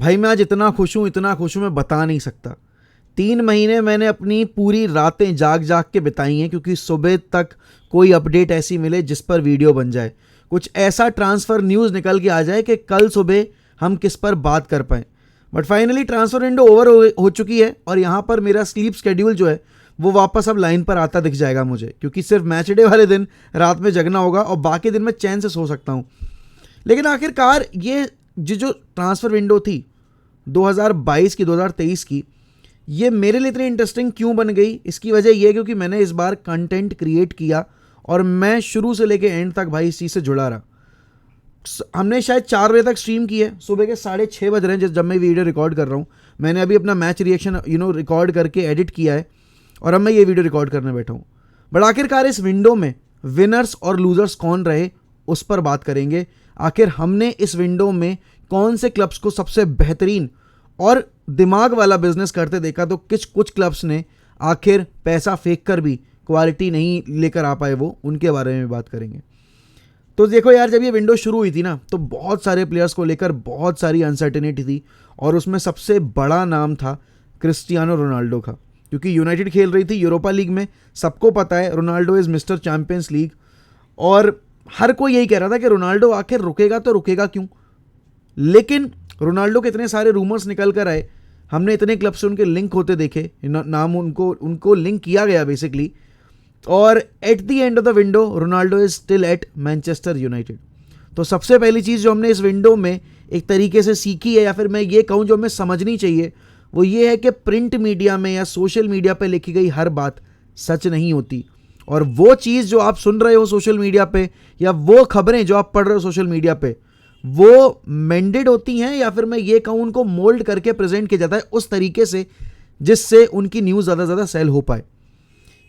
भाई मैं आज इतना खुश हूँ मैं बता नहीं सकता। 3 महीने मैंने अपनी पूरी रातें जाग जाग के बिताई हैं क्योंकि सुबह तक कोई अपडेट ऐसी मिले जिस पर वीडियो बन जाए, कुछ ऐसा ट्रांसफ़र न्यूज़ निकल के आ जाए कि कल सुबह हम किस पर बात कर पाएँ। But finally transfer window over हो चुकी है और यहाँ पर मेरा स्लीप शेड्यूल जो है वो वापस अब लाइन पर आता दिख जाएगा मुझे, क्योंकि सिर्फ मैच डे वाले दिन रात में जगना होगा और बाकी दिन मैं चैन से सो सकता हूँ। लेकिन आखिरकार ये जो ट्रांसफ़र विंडो थी 2022 की 2023 की, ये मेरे लिए इतनी इंटरेस्टिंग क्यों बन गई, इसकी वजह ये है क्योंकि मैंने इस बार कंटेंट क्रिएट किया और मैं शुरू से लेके एंड तक भाई इस चीज़ से जुड़ा रहा। हमने शायद 4 बजे तक स्ट्रीम की है, सुबह के 6:30 बज रहे हैं जब मैं वीडियो रिकॉर्ड कर रहा हूँ। मैंने अभी अपना मैच रिएक्शन रिकॉर्ड करके एडिट किया है और अब मैं ये वीडियो रिकॉर्ड करने बैठा हूँ। बट आखिरकार इस विंडो में विनर्स और लूजर्स कौन रहे उस पर बात करेंगे। आखिर हमने इस विंडो में कौन से क्लब्स को सबसे बेहतरीन और दिमाग वाला बिजनेस करते देखा, तो कुछ क्लब्स ने आखिर पैसा फेंक कर भी क्वालिटी नहीं लेकर आ पाए, वो उनके बारे में बात करेंगे। तो देखो यार, जब ये विंडो शुरू हुई थी ना तो बहुत सारे प्लेयर्स को लेकर बहुत सारी अनसर्टेनिटी थी और उसमें सबसे बड़ा नाम था क्रिस्टियानो रोनाल्डो का, क्योंकि यूनाइटेड खेल रही थी यूरोपा लीग में। सबको पता है Ronaldo is mister champions league और हर कोई यही कह रहा था कि रोनाल्डो आखिर रुकेगा तो रुकेगा क्यों। लेकिन रोनाल्डो के इतने सारे रूमर्स निकल कर आए, हमने इतने क्लब से उनके लिंक होते देखे, नाम उनको लिंक किया गया बेसिकली, और at the end of the window Ronaldo is still at Manchester United. तो सबसे पहली चीज़ जो हमने इस विंडो में एक तरीके से सीखी है, या फिर मैं ये कहूँ जो हमें समझनी चाहिए, वो ये है कि प्रिंट मीडिया में या सोशल मीडिया पे लिखी गई हर बात सच नहीं होती। और वो चीज़ जो आप सुन रहे हो सोशल मीडिया पे या वो खबरें जो आप पढ़ रहे हो सोशल मीडिया पे, वो मेंडेड होती हैं या फिर मैं ये कहूँ उनको मोल्ड करके प्रेजेंट किया जाता है उस तरीके से जिससे उनकी न्यूज़ ज़्यादा से ज़्यादा सेल हो पाए।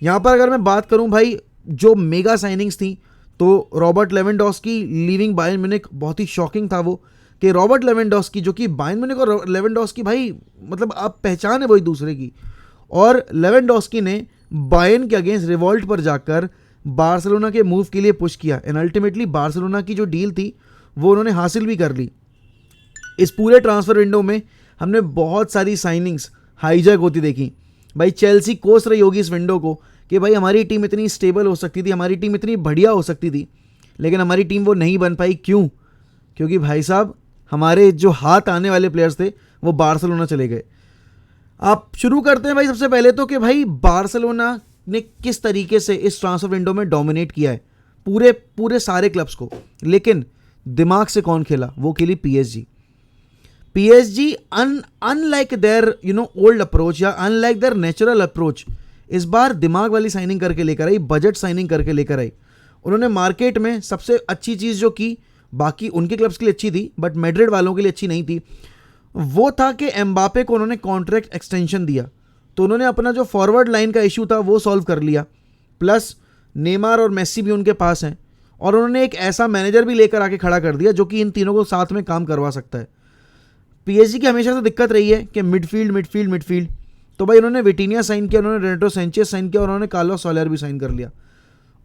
यहाँ पर अगर मैं बात करूँ भाई, जो मेगा साइनिंग्स थी, तो Robert Lewandowski leaving Bayern Munich बहुत ही शॉकिंग था वो, कि रॉबर्ट लेवेंडोस्की जो कि बायर्न म्यूनिख और लेवेंडोस्की भाई मतलब आप पहचान है वही दूसरे की, और लेवेंडोस्की ने बायर्न के अगेंस्ट रिवॉल्ट पर जाकर बार्सिलोना के मूव के लिए पुश किया एंड अल्टीमेटली बार्सिलोना की जो डील थी वो उन्होंने हासिल भी कर ली। इस पूरे ट्रांसफ़र विंडो में हमने बहुत सारी साइनिंग्स हाईजैक होती देखी। भाई चेल्सी कोस रही होगी इस विंडो को कि भाई हमारी टीम इतनी स्टेबल हो सकती थी, हमारी टीम इतनी बढ़िया हो सकती थी, लेकिन हमारी टीम वो नहीं बन पाई। क्यों? क्योंकि भाई साहब हमारे जो हाथ आने वाले प्लेयर्स थे वो बार्सिलोना चले गए। आप शुरू करते हैं भाई सबसे पहले तो कि भाई बार्सिलोना ने किस तरीके से इस ट्रांसफर विंडो में डोमिनेट किया है पूरे सारे क्लब्स को, लेकिन दिमाग से कौन खेला? वो खेली PSG. Unlike their old approach या अनलाइक देयर नेचुरल अप्रोच, इस बार दिमाग वाली साइनिंग करके लेकर आई, बजट साइनिंग करके लेकर आई। उन्होंने मार्केट में सबसे अच्छी चीज़ जो की, बाकी उनके क्लब्स के लिए अच्छी थी बट मैड्रिड वालों के लिए अच्छी नहीं थी, वो था कि एम्बापे को उन्होंने कॉन्ट्रैक्ट एक्सटेंशन दिया। तो उन्होंने अपना जो फॉरवर्ड लाइन का इशू था वो सॉल्व कर लिया, प्लस नेमार और मेसी भी उनके पास हैं, और उन्होंने एक ऐसा मैनेजर भी लेकर आके खड़ा कर दिया जो कि इन तीनों को साथ में काम करवा सकता है। पीएसजी की हमेशा से दिक्कत रही है कि मिडफील्ड, तो भाई उन्होंने विटिनिया साइन किया, उन्होंने रेनेटो सैंचेज साइन किया और उन्होंने कार्लोस सोलर भी साइन कर लिया।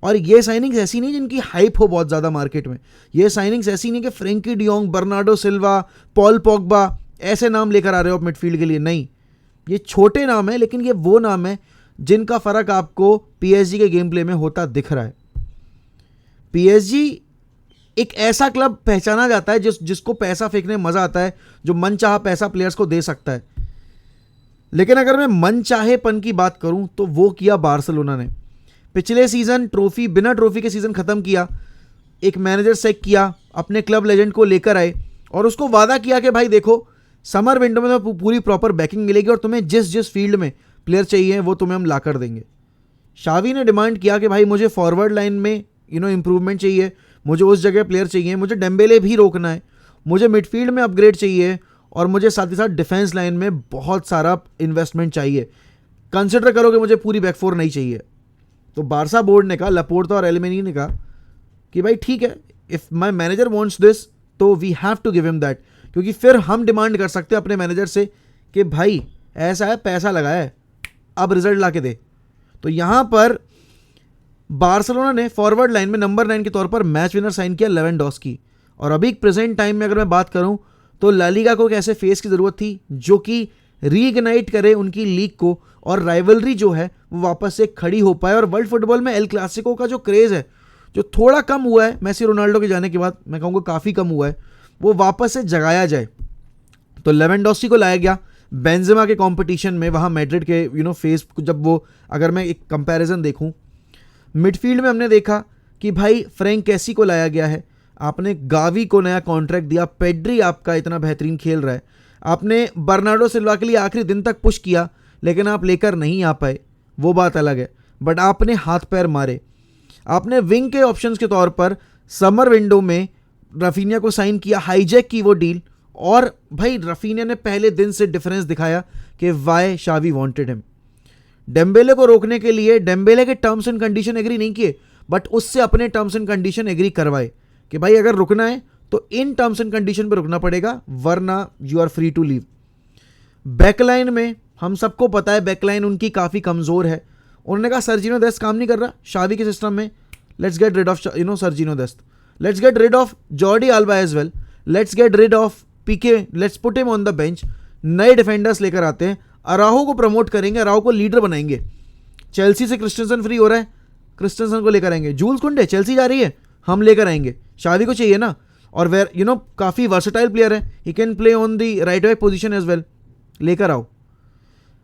और ये साइनिंग्स ऐसी नहीं जिनकी हाइप हो बहुत ज़्यादा मार्केट में, ये साइनिंग्स ऐसी नहीं कि Frenkie de Jong, Bernardo Silva, Paul Pogba ऐसे नाम लेकर आ रहे हो आप मिडफील्ड के लिए, नहीं। ये छोटे नाम है लेकिन ये वो नाम है जिनका फ़र्क आपको पीएसजी के गेम प्ले में होता दिख रहा है। पीएसजी एक ऐसा क्लब पहचाना जाता है जिसको पैसा फेंकने में मज़ा आता है, जो मनचाहा पैसा प्लेयर्स को दे सकता है। लेकिन अगर मैं मनचाहेपन की बात करूं तो वो किया बार्सिलोना ने। पिछले सीज़न बिना ट्रॉफी के सीज़न ख़त्म किया, एक मैनेजर सेट किया, अपने क्लब लेजेंड को लेकर आए और उसको वादा किया कि भाई देखो समर विंडो में तो पूरी प्रॉपर बैकिंग मिलेगी और तुम्हें जिस फील्ड में प्लेयर चाहिए वो तुम्हें हम ला कर देंगे। शावी ने डिमांड किया कि भाई मुझे फॉरवर्ड लाइन में इंप्रूवमेंट चाहिए, मुझे उस जगह प्लेयर चाहिए, मुझे डेम्बेले भी रोकना है, मुझे मिडफील्ड में अपग्रेड चाहिए और मुझे साथ ही साथ डिफेंस लाइन में बहुत सारा इन्वेस्टमेंट चाहिए। कंसिडर करो कि मुझे पूरी बैक फोर नहीं चाहिए। तो बारसा बोर्ड ने कहा, लपोर्ता और एलिमेनी ने कहा कि भाई ठीक है, if my manager wants this तो we have to give him that, क्योंकि फिर हम डिमांड कर सकते हैं अपने मैनेजर से कि भाई ऐसा है, पैसा लगाया है, अब रिजल्ट ला के दे। तो यहाँ पर बार्सिलोना ने फॉरवर्ड लाइन में नंबर 9 के तौर पर मैच विनर साइन किया लेवेंडोस्की। और अभी प्रेजेंट टाइम में अगर मैं बात करूं तो ला लीगा को एक ऐसे फेस की ज़रूरत थी जो कि रीइग्नाइट करे उनकी लीग को और राइवलरी जो है वो वापस से खड़ी हो पाए। और वर्ल्ड फुटबॉल में एल क्लासिको का जो क्रेज़ है, जो थोड़ा कम हुआ है मेसी रोनाल्डो के जाने के बाद, मैं कहूँगा काफ़ी कम हुआ है, वो वापस से जगाया जाए। तो लेवेंडोस्की को लाया गया बेंजेमा के कंपटीशन में, वहाँ मैड्रिड के फेस जब वो, अगर मैं एक कंपैरिजन देखूँ, मिडफील्ड में हमने देखा कि भाई फ्रैंक कैसी को लाया गया है, आपने गावी को नया कॉन्ट्रैक्ट दिया, पेड्री आपका इतना बेहतरीन खेल रहा है, आपने बर्नार्डो सिल्वा के लिए आखिरी दिन तक पुश किया लेकिन आप लेकर नहीं आ पाए, वो बात अलग है, बट आपने हाथ पैर मारे। आपने विंग के ऑप्शंस के तौर पर समर विंडो में रफीनिया को साइन किया, हाईजैक की वो डील, और भाई रफीनिया ने पहले दिन से डिफरेंस दिखाया कि वाई शावी वांटेड हिम। डेम्बेले को रोकने के लिए डेम्बेले के टर्म्स एंड कंडीशन एग्री नहीं किए, बट उससे अपने टर्म्स एंड कंडीशन एग्री करवाए कि भाई अगर रुकना है तो इन टर्म्स एंड कंडीशन पे रुकना पड़ेगा, वरना you are free to leave. Backline में हम सबको पता है बैकलाइन उनकी काफ़ी कमज़ोर है। उन्होंने कहा सर्जिनो देस्ट काम नहीं कर रहा शावी के सिस्टम में, let's get rid of Sergino Dest, let's get rid of Jordi Alba as well, let's get rid of Pique, let's put him on the bench, नए डिफेंडर्स लेकर आते हैं, अराहो को प्रमोट करेंगे, अराहो को लीडर बनाएंगे। चेल्सी से क्रिस्टेंसन फ्री हो रहा है, क्रिस्टेंसन को लेकर आएंगे। जूल्स कुंडे चेल्सी जा रही है, हम लेकर आएंगे, शावी को चाहिए ना, और वेर काफ़ी वर्सेटाइल प्लेयर है, he can play on the right back position as well, लेकर आओ।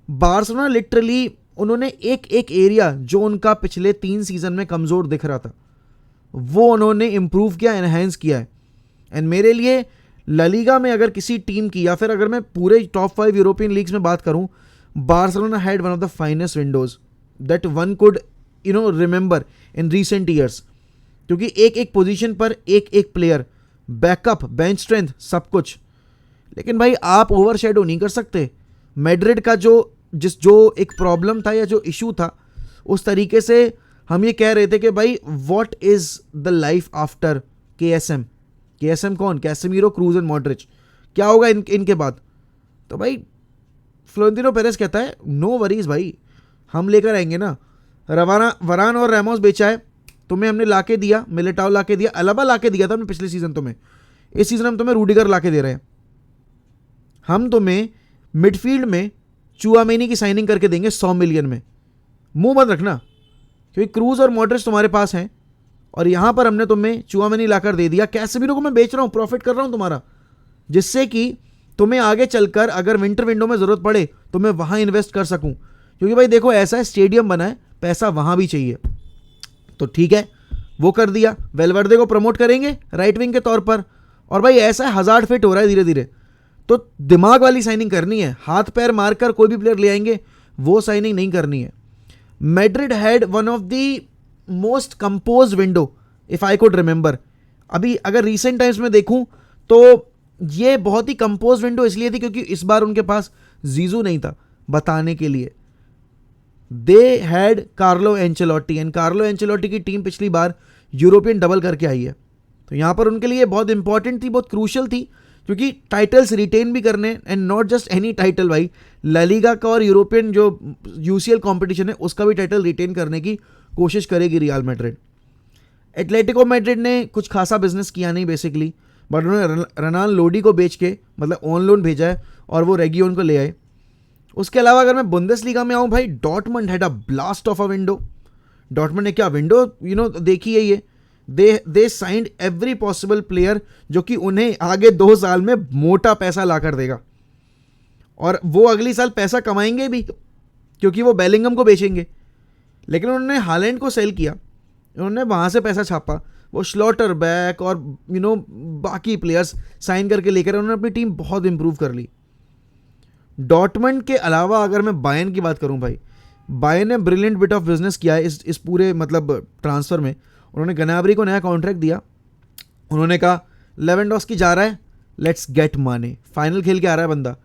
बार्सिलोना लिटरली उन्होंने एक एक एरिया जो उनका पिछले 3 सीजन में कमज़ोर दिख रहा था वो उन्होंने इम्प्रूव किया, एनहेंस किया है। एंड मेरे लिए ला लीगा में अगर किसी टीम की, या फिर अगर मैं पूरे टॉप 5 यूरोपियन लीग्स में बात करूं, Barcelona had one of the finest Windows that one could remember in recent years, क्योंकि एक एक पोजीशन पर एक एक प्लेयर, बैकअप, बेंच स्ट्रेंथ, सब कुछ। लेकिन भाई आप ओवर शेडो नहीं कर सकते। मैड्रिड का जो एक प्रॉब्लम था या जो इशू था, उस तरीके से हम ये कह रहे थे कि भाई what is the life after KSM कौन, कैसेमीरो, क्रूज एंड मॉड्रिच, क्या होगा इनके बाद। तो भाई फ्लोरेंटिनो पेरेस कहता है नो वरीज भाई, हम लेकर आएंगे ना। वरान और रैमोस बेचा है, तुम्हें हमने लाके दिया, मिलिटाओ लाके दिया, अलाबा लाके दिया था हमने पिछले सीजन तुम्हें, इस सीजन हम तुम्हें रूडिगर लाके दे रहे हैं। हम तुम्हें मिडफील्ड में चुआमेनी की साइनिंग करके देंगे 100 मिलियन में, मुंह बंद रखना, क्योंकि क्रूज और मॉड्रिच तुम्हारे पास हैं, और यहां पर हमने तुम्हें चुआमेनी लाकर दे दिया। कैसेमीरो को मैं बेच रहा हूं, प्रॉफिट कर रहा हूं तुम्हारा, जिससे कि तुम्हें आगे चलकर अगर विंटर विंडो में जरूरत पड़े तो मैं वहां इन्वेस्ट कर सकूं। क्योंकि भाई देखो ऐसा है, स्टेडियम बना है, पैसा वहां भी चाहिए। तो ठीक है, वो कर दिया। वेलवर्दे को प्रमोट करेंगे राइट विंग के तौर पर, और भाई ऐसा है हज़ार्ड फिट हो रहा है धीरे धीरे, तो दिमाग वाली साइनिंग करनी है, हाथ पैर मारकर कोई भी प्लेयर ले आएंगे वो साइनिंग नहीं करनी है। Madrid had one of the most compose window if I could remember. अभी अगर रीसेंट टाइम्स में देखूं तो ये बहुत ही कंपोज विंडो इसलिए थी क्योंकि इस बार उनके पास जीजू नहीं था बताने के लिए। They had Carlo Ancelotti, and Carlo Ancelotti की टीम पिछली बार यूरोपियन डबल करके आई है, तो यहाँ पर उनके लिए बहुत इंपॉर्टेंट थी, बहुत क्रूशल थी, क्योंकि टाइटल्स रिटेन भी करने, and not just any title भाई, ला लीगा का और यूरोपियन जो यूसीएल कंपटीशन है उसका भी टाइटल रिटेन करने की कोशिश करेगी रियल मैड्रिड। एटलेटिको मैड्रिड ने कुछ खासा बिजनेस किया नहीं बेसिकली, बट उन्होंने रनान लोडी को बेच के मतलब ऑन लोन भेजा है और वो रेगियोन को ले आए। उसके अलावा अगर मैं बुंदेसलीगा में आऊँ भाई, Dortmund had a blast of a window. Dortmund ने क्या विंडो देखी है ये, दे साइंड एवरी पॉसिबल प्लेयर जो कि उन्हें आगे 2 साल में मोटा पैसा ला कर देगा, और वो अगली साल पैसा कमाएंगे भी क्योंकि वो बेलिंगम को बेचेंगे। लेकिन उन्होंने हालैंड को सेल किया, उन्होंने वहाँ से पैसा छापा, वो स्लॉटर बैक और बाकी प्लेयर्स साइन करके लेकर उन्होंने अपनी टीम बहुत इंप्रूव कर ली। डॉर्टमंड के अलावा अगर मैं बायर्न की बात करूं भाई, बायर्न ने ब्रिलियंट बिट ऑफ बिजनेस किया है इस पूरे मतलब ट्रांसफ़र में। उन्होंने गनाब्री को नया कॉन्ट्रैक्ट दिया, उन्होंने कहा लेवेंडोस्की जा रहा है, लेट्स गेट माने, फाइनल खेल के आ रहा है बंदा।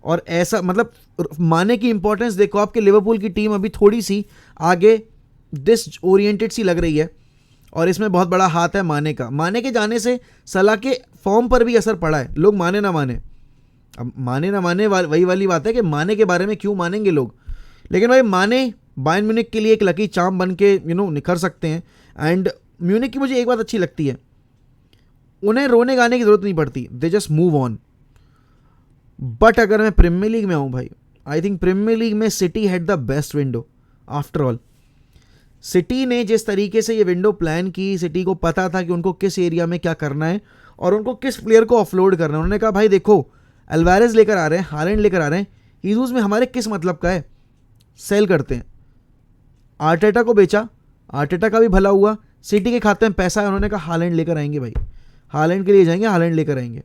और ऐसा मतलब माने की इंपॉर्टेंस देखो, आपके लिवरपूल की टीम अभी थोड़ी सी आगे डिस ओरिएंटेड सी लग रही है, और इसमें बहुत बड़ा हाथ है माने का। माने के जाने से सलाह के फॉर्म पर भी असर पड़ा है, लोग माने ना माने। अब माने ना माने वही वाली बात है कि माने के बारे में क्यों मानेंगे लोग, लेकिन भाई माने बायर्न म्यूनिख के लिए एक लकी चार्म बन के निखर सकते हैं। एंड म्यूनिख की मुझे एक बात अच्छी लगती है, उन्हें रोने गाने की ज़रूरत नहीं पड़ती, they just move on. But अगर मैं प्रीमियर लीग में हूँ भाई, आई थिंक प्रीमियर लीग में city had the best window after all. City ने जिस तरीके से ये विंडो प्लान की, सिटी को पता था कि उनको किस एरिया में क्या करना है और उनको किस प्लेयर को ऑफलोड करना है। उन्होंने कहा भाई देखो, अल्वारेज लेकर आ रहे हैं, हालैंड लेकर आ रहे हैं, हीजूस में हमारे किस मतलब का है, सेल करते हैं। आर्टेटा को बेचा, आर्टेटा का भी भला हुआ, सिटी के खाते में पैसा है, उन्होंने कहा हालैंड लेकर आएंगे भाई, हालैंड के लिए जाएंगे, हालैंड लेकर आएंगे।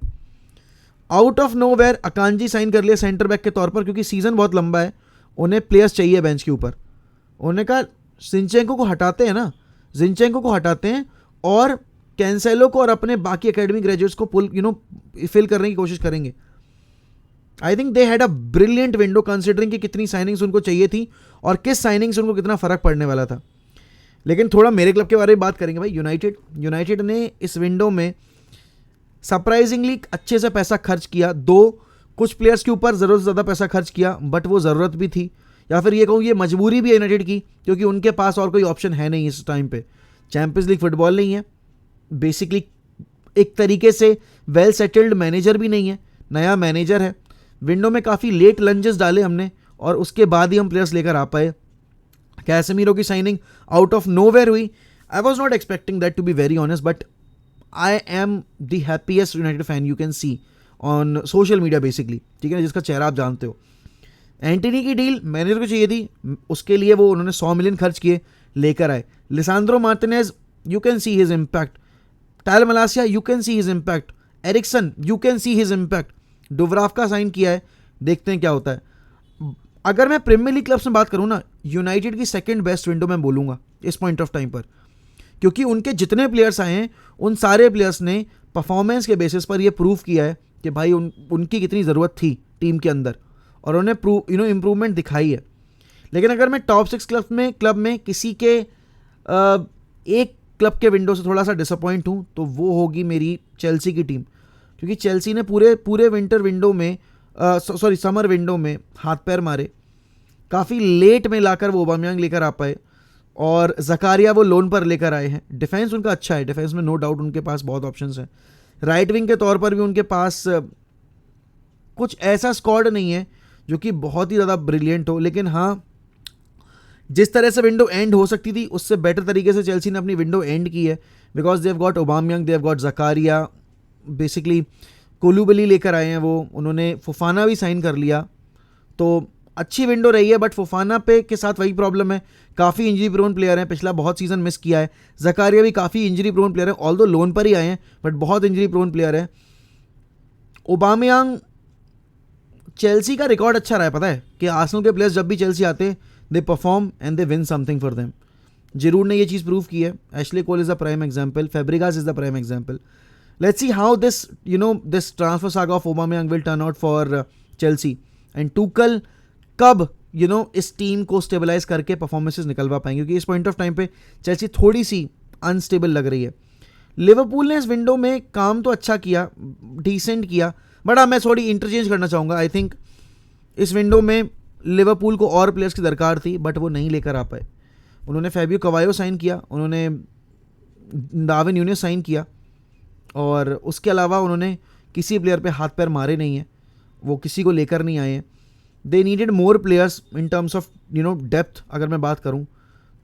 Out of nowhere Akanji sign कर लिया सेंटर बैक के तौर पर, क्योंकि सीजन बहुत लंबा है, उन्हें प्लेयर्स चाहिए बेंच के ऊपर। उन्होंने कहा जिंचेंको को हटाते हैं ना, जिंचेंको को हटाते हैं और कैंसेलो को और अपने बाकी एकेडमी ग्रेजुएट्स को फिल करने की कोशिश करेंगे। आई think they had a brilliant window considering कि कितनी साइनिंग्स उनको चाहिए थी और किस साइनिंग से उनको कितना फर्क पड़ने वाला था। लेकिन थोड़ा मेरे क्लब के बारे में बात करेंगे भाई, यूनाइटेड ने इस विंडो में सरप्राइजिंगली अच्छे से पैसा खर्च किया। कुछ प्लेयर्स के ऊपर ज़रूरत से ज़्यादा पैसा खर्च किया, बट वो ज़रूरत भी थी, या फिर ये कहूँ ये मजबूरी भी है यूनाइटेड की, क्योंकि उनके पास और कोई ऑप्शन है नहीं इस टाइम पे। चैंपियंस लीग फुटबॉल नहीं है, बेसिकली एक तरीके से वेल सेटल्ड मैनेजर भी नहीं है, नया मैनेजर है। विंडो में काफ़ी लेट लंजेस डाले हमने और उसके बाद ही हम प्लेयर्स लेकर आ पाए। कैसेमीरो की साइनिंग आउट ऑफ नोवेयर हुई। I was not expecting that to be very honest, but I am the happiest United fan you can see on social media basically, ठीक है ना, जिसका चेहरा आप जानते हो। एंटनी की डील मैनेजर को चाहिए थी, उसके लिए वो उन्होंने 100 मिलियन खर्च किए, लेकर आए। Lisandro Martinez, you can see his impact. Tyrell Malacia, you can see his impact. Eriksen, you can see his impact. Dubravka sign किया है, देखते हैं क्या होता है। अगर मैं प्रीमियर लीग क्लब्स में बात करूँ ना, यूनाइटेड की सेकंड बेस्ट विंडो मैं बोलूँगा इस पॉइंट ऑफ टाइम पर, क्योंकि उनके जितने प्लेयर्स आए हैं उन सारे प्लेयर्स ने परफॉर्मेंस के बेसिस पर ये प्रूव किया है कि भाई उनकी कितनी ज़रूरत थी टीम के अंदर, और उन्होंने इम्प्रूवमेंट दिखाई है। लेकिन अगर मैं टॉप 6 क्लब में किसी के एक क्लब के विंडो से थोड़ा सा डिसअपॉइंट हूँ तो वो होगी मेरी चेल्सी की टीम, क्योंकि चेल्सी ने पूरे विंटर विंडो में समर विंडो में हाथ पैर मारे, काफ़ी लेट में लाकर वो ओबामयांग लेकर आ पाए, और जकारिया वो लोन पर लेकर आए हैं। डिफेंस उनका अच्छा है, डिफेंस में नो डाउट उनके पास बहुत ऑप्शंस हैं। राइट विंग के तौर पर भी उनके पास कुछ ऐसा स्क्वाड नहीं है जो कि बहुत ही ज़्यादा ब्रिलियंट हो, लेकिन हाँ, जिस तरह से विंडो एंड हो सकती थी उससे बेटर तरीके से चेल्सी ने अपनी विंडो एंड की है, because they have got Aubameyang, they have got Zakaria, basically Koulibaly लेकर आए हैं वो, उन्होंने फोफाना भी साइन कर लिया, तो अच्छी विंडो रही है। बट फोफाना पे के साथ वही प्रॉब्लम है, काफ़ी इंजरी प्रोन प्लेयर हैं, पिछला बहुत सीजन मिस किया है। जकारिया भी काफ़ी इंजरी प्रोन प्लेयर है, ऑल्दो लोन पर ही आए हैं, बट बहुत इंजरी प्रोन प्लेयर है। ओबामयांग, चेल्सी का रिकॉर्ड अच्छा रहा है, पता है कि आर्सेनल के प्लेयर्स जब भी चेल्सी आते हैं they perform and they win something for them. Giroud ने ये चीज़ प्रूव की है, Ashley Cole is the prime example, Fabregas is the prime example. Let's see how this transfer saga of Aubameyang will turn out for Chelsea, and Tuchel कब इस team को stabilise करके performances निकलवा पाएंगे, क्योंकि इस पॉइंट ऑफ टाइम पे Chelsea थोड़ी सी अनस्टेबल लग रही है। लिवरपूल ने इस विंडो में काम तो अच्छा किया, डिसेंट किया, बट मैं थोड़ी इंटरचेंज करना चाहूँगा। आई थिंक इस विंडो में लिवरपूल को और प्लेयर्स की दरकार थी, बट वो नहीं लेकर आ पाए। उन्होंने फैबियो कवायो साइन किया, उन्होंने डार्विन न्यूनेस साइन किया, और उसके अलावा उन्होंने किसी प्लेयर पे हाथ पैर मारे नहीं हैं, वो किसी को लेकर नहीं आए हैं। They needed more players in terms of depth. अगर मैं बात करूं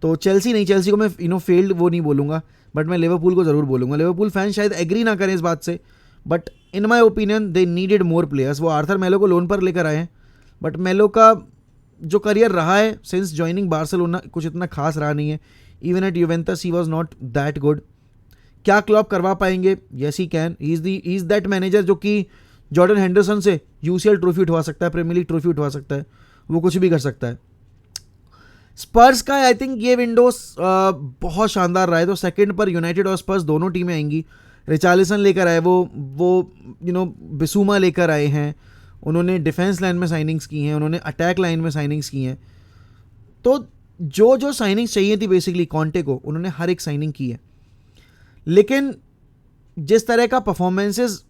तो चेल्सी को मैं फेल्ड वो नहीं बोलूँगा, बट मैं लिवरपूल को ज़रूर बोलूँगा। लिवरपूल फैन शायद एग्री ना करें इस बात से, but in my opinion they needed more players. वो आर्थर मेलो को लोन पर लेकर आए हैं, बट मेलो का जो करियर रहा है सिंस ज्वाइनिंग बार्सिलोना कुछ इतना खास रहा नहीं है। Even at Juventus he was not that good. क्या क्लॉप करवा पाएंगे? Yes he can, he is that manager जो कि जॉर्डन हेंडरसन से यूसीएल ट्रॉफी उठवा सकता है, प्रीमियर लीग ट्रॉफी उठवा सकता है, वो कुछ भी कर सकता है। स्पर्स का आई थिंक ये विंडोज बहुत शानदार रहा है। तो सेकंड पर यूनाइटेड और स्पर्स दोनों टीमें आएंगी। रिचार्लिसन लेकर आए वो बिसूमा लेकर आए हैं, उन्होंने डिफेंस लाइन में साइनिंग्स की हैं, उन्होंने अटैक लाइन में साइनिंग्स की हैं। तो जो साइनिंग्स चाहिए थी बेसिकली कॉन्टे को, उन्होंने हर एक साइनिंग की है। लेकिन जिस तरह का परफॉर्मेंसेस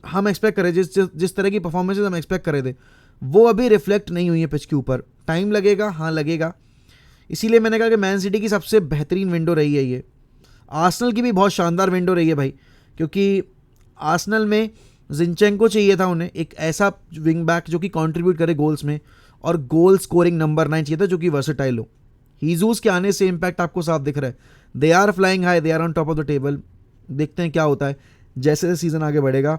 हम एक्सपेक्ट करें, जिस तरह की परफॉर्मेंसेस हम एक्सपेक्ट करे थे, वो अभी रिफ्लेक्ट नहीं हुई है पिच के ऊपर। टाइम लगेगा, हाँ लगेगा। इसीलिए मैंने कहा कि मैन सिटी की सबसे बेहतरीन विंडो रही है ये। आर्सेनल की भी बहुत शानदार विंडो रही है भाई, क्योंकि आर्सेनल में जिंचेंको चाहिए था उन्हें, एक ऐसा विंग बैक जो कि कंट्रीब्यूट करे गोल्स में, और गोल स्कोरिंग नंबर 9 चाहिए था जो कि वर्सेटाइल हो। हीजूस के आने से इम्पैक्ट आपको साफ दिख रहा है। They are flying high, they are on top of the table. देखते हैं क्या होता है जैसे जैसे सीजन आगे बढ़ेगा।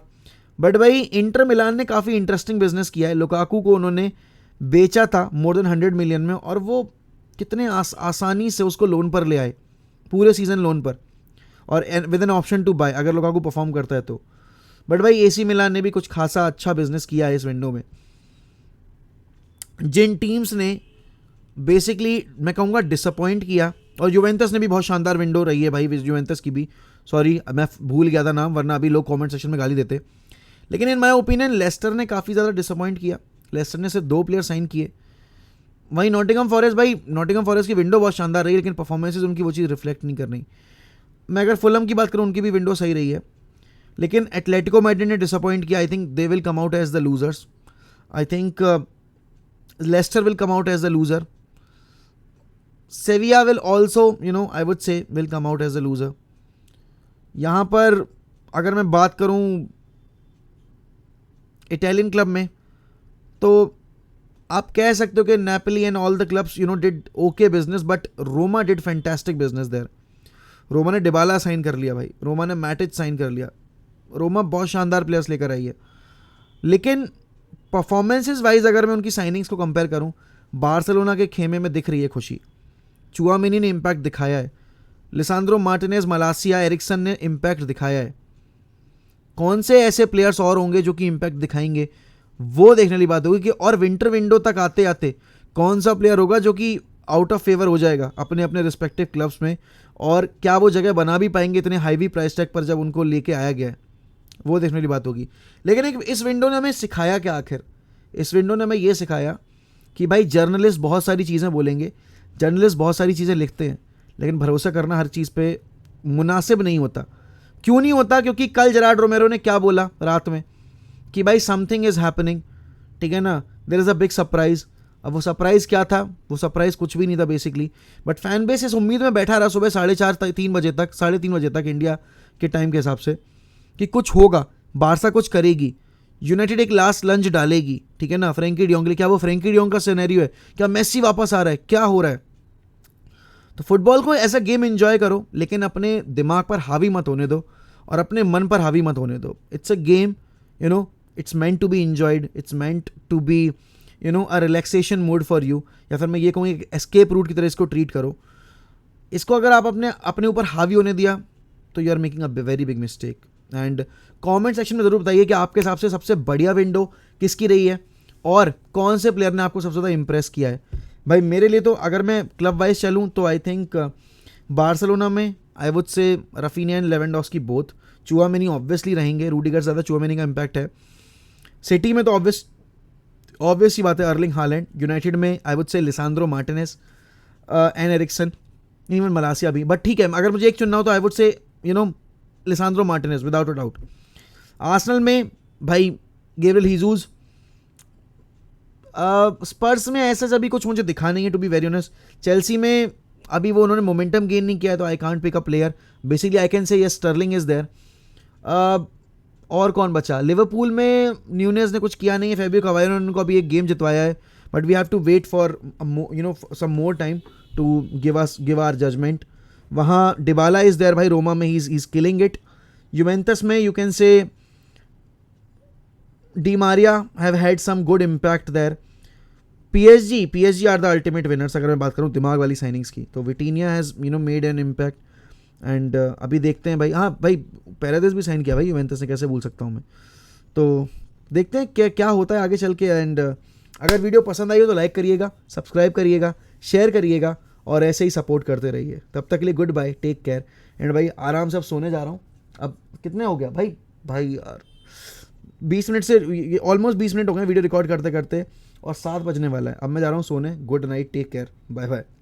बट भाई इंटर मिलान ने काफ़ी इंटरेस्टिंग बिजनेस किया है। लुकाकू को उन्होंने बेचा था मोर देन 100 मिलियन में, और वो कितने आसानी से उसको लोन पर ले आए, पूरे सीजन लोन पर, और with an option to buy अगर लुकाकू परफॉर्म करता है तो। बट भाई एसी मिलान ने भी कुछ खासा अच्छा बिजनेस किया है इस विंडो में। जिन टीम्स ने बेसिकली मैं कहूँगा डिसअपॉइंट किया, और यूवेंटस ने भी बहुत शानदार विंडो रही है भाई, यूवेंटस की भी, सॉरी मैं भूल गया था नाम, वरना अभी लोग कमेंट सेक्शन में गाली देते। लेकिन इन माय ओपिनियन लेस्टर ने काफ़ी ज़्यादा डिसअपॉइंट किया। लेस्टर ने सिर्फ 2 प्लेयर साइन किए। वहीं नॉटिंघम फॉरेस्ट, भाई नॉटिंघम फॉरेस्ट की विंडो बहुत शानदार रही, लेकिन परफॉर्मेंसेज उनकी वो चीज़ रिफ्लेक्ट नहीं कर रही। मैं अगर फुलम की बात करूँ, उनकी भी विंडो सही रही है, लेकिन एटलेटिको मैड्रिड ने डिसअपॉइंट किया। I think they will come out as the losers. I think Leicester will come out as the loser. Sevilla will also I would say will come out as the loser. यहाँ पर अगर मैं बात करूँ Italian club में, तो आप कह सकते हो कि Napoli and all the clubs did okay business, but Roma did fantastic business there. Roma ने डिबाला साइन कर लिया भाई, रोमा ने मैटिच साइन कर लिया। रोमा बहुत शानदार प्लेयर्स लेकर आई है, लेकिन परफॉर्मेंसेस वाइज अगर मैं उनकी साइनिंग्स को कंपेयर करूं, बार्सिलोना के खेमे में दिख रही है खुशी। चुआमिनी ने इम्पैक्ट दिखाया है, लिसांद्रो मार्टिनेज, मलासिया, एरिक्सन ने इम्पैक्ट दिखाया है। कौन से ऐसे प्लेयर्स और होंगे जो कि इम्पैक्ट दिखाएंगे, वो देखने वाली बात होगी कि और विंटर विंडो तक आते आते कौन सा प्लेयर होगा जो कि आउट ऑफ फेवर हो जाएगा अपने अपने रिस्पेक्टिव क्लब्स में, और क्या वो जगह बना भी पाएंगे इतने हाईवी प्राइस टैग पर जब उनको लेके आया गया है, वो देखने वाली बात होगी। लेकिन इस विंडो ने हमें सिखाया क्या आखिर? इस विंडो ने हमें ये सिखाया कि भाई जर्नलिस्ट बहुत सारी चीज़ें बोलेंगे, जर्नलिस्ट बहुत सारी चीज़ें लिखते हैं, लेकिन भरोसा करना हर चीज़ पे मुनासिब नहीं होता। क्यों नहीं होता? क्योंकि कल जेरार्ड रोमेरो ने क्या बोला रात में कि भाई समथिंग इज़ हैपनिंग, ठीक है ना, there is a big surprise. अब वो सरप्राइज़ क्या था? वो सरप्राइज़ कुछ भी नहीं था बेसिकली, बट फैन बेस इस उम्मीद में बैठा रहा सुबह 4:30 3 बजे तक, 3:30 बजे तक इंडिया के टाइम के हिसाब से, कि कुछ होगा, बारसा कुछ करेगी, यूनाइटेड एक लास्ट लंच डालेगी, ठीक है ना, फ्रैंकी डियोंग के लिए। क्या वो फ्रैंकी डियोंग का सिनेरियो है? क्या मेसी वापस आ रहा है? क्या हो रहा है? तो फुटबॉल को ऐसा गेम एंजॉय करो, लेकिन अपने दिमाग पर हावी मत होने दो और अपने मन पर हावी मत होने दो। It's a game, it's meant to be enjoyed, it's meant to be a relaxation mode for you, या फिर मैं ये कहूँ एक एस्केप रूट की तरह इसको ट्रीट करो। इसको अगर आप अपने ऊपर हावी होने दिया तो you are making a very big mistake. And comment section में ज़रूर बताइए कि आपके हिसाब से सबसे बढ़िया विंडो किसकी रही है, और कौन से प्लेयर ने आपको सबसे ज़्यादा इंप्रेस किया है। भाई मेरे लिए तो अगर मैं क्लब वाइज चलूँ तो आई थिंक बार्सिलोना में आई वुड से Raphinha and Lewandowski both. Tchouameni obviously रहेंगे, रूडिगर ज़्यादा चुआमेनी का इम्पैक्ट है। सिटी में तो ऑब्वियस ही बात है अर्लिंग हालैंड। यूनाइटेड में I would say Lisandro Martinez and Eriksen, even Malacia भी, बट ठीक है अगर मुझे एक चुनना हो तो आई would say Lisandro Martinez without a doubt. Arsenal में भाई गैब्रियल हीजूस। स्पर्स में ऐसा अभी कुछ मुझे दिखा नहीं है to be very honest. Chelsea में अभी वो उन्होंने मोमेंटम गेन नहीं किया है, तो I can't pick a player. Basically I can say yes Sterling is there. और कौन बचा? लिवरपूल में न्यूनेस ने कुछ किया नहीं है, फैबियो कार्वाल्हो ने उनको अभी एक गेम जितवाया है, but we have to wait for some more time to give our judgement. वहाँ डिबाला इज देयर भाई, रोमा में ही इज किलिंग इट। यूवेंटस में you can say Di Maria have had some good impact there. PSG are the ultimate winners अगर मैं बात करूँ दिमाग वाली साइनिंग्स की, तो Vitinha has made an impact. And अभी देखते हैं भाई, हाँ भाई पैरादेस भी साइन किया भाई यूवेंटस ने, कैसे भूल सकता हूँ मैं। तो देखते हैं क्या होता है आगे चल के। एंड अगर वीडियो पसंद आई हो तो लाइक करिएगा, सब्सक्राइब करिएगा, शेयर करिएगा, और ऐसे ही सपोर्ट करते रहिए। तब तक के लिए good bye, take care. And भाई आराम से अब सोने जा रहा हूँ। अब कितने हो गया भाई यार 20 मिनट से ऑलमोस्ट 20 मिनट हो गए वीडियो रिकॉर्ड करते करते, और 7 बजने वाला है। अब मैं जा रहा हूँ सोने। Good night, take care, bye bye.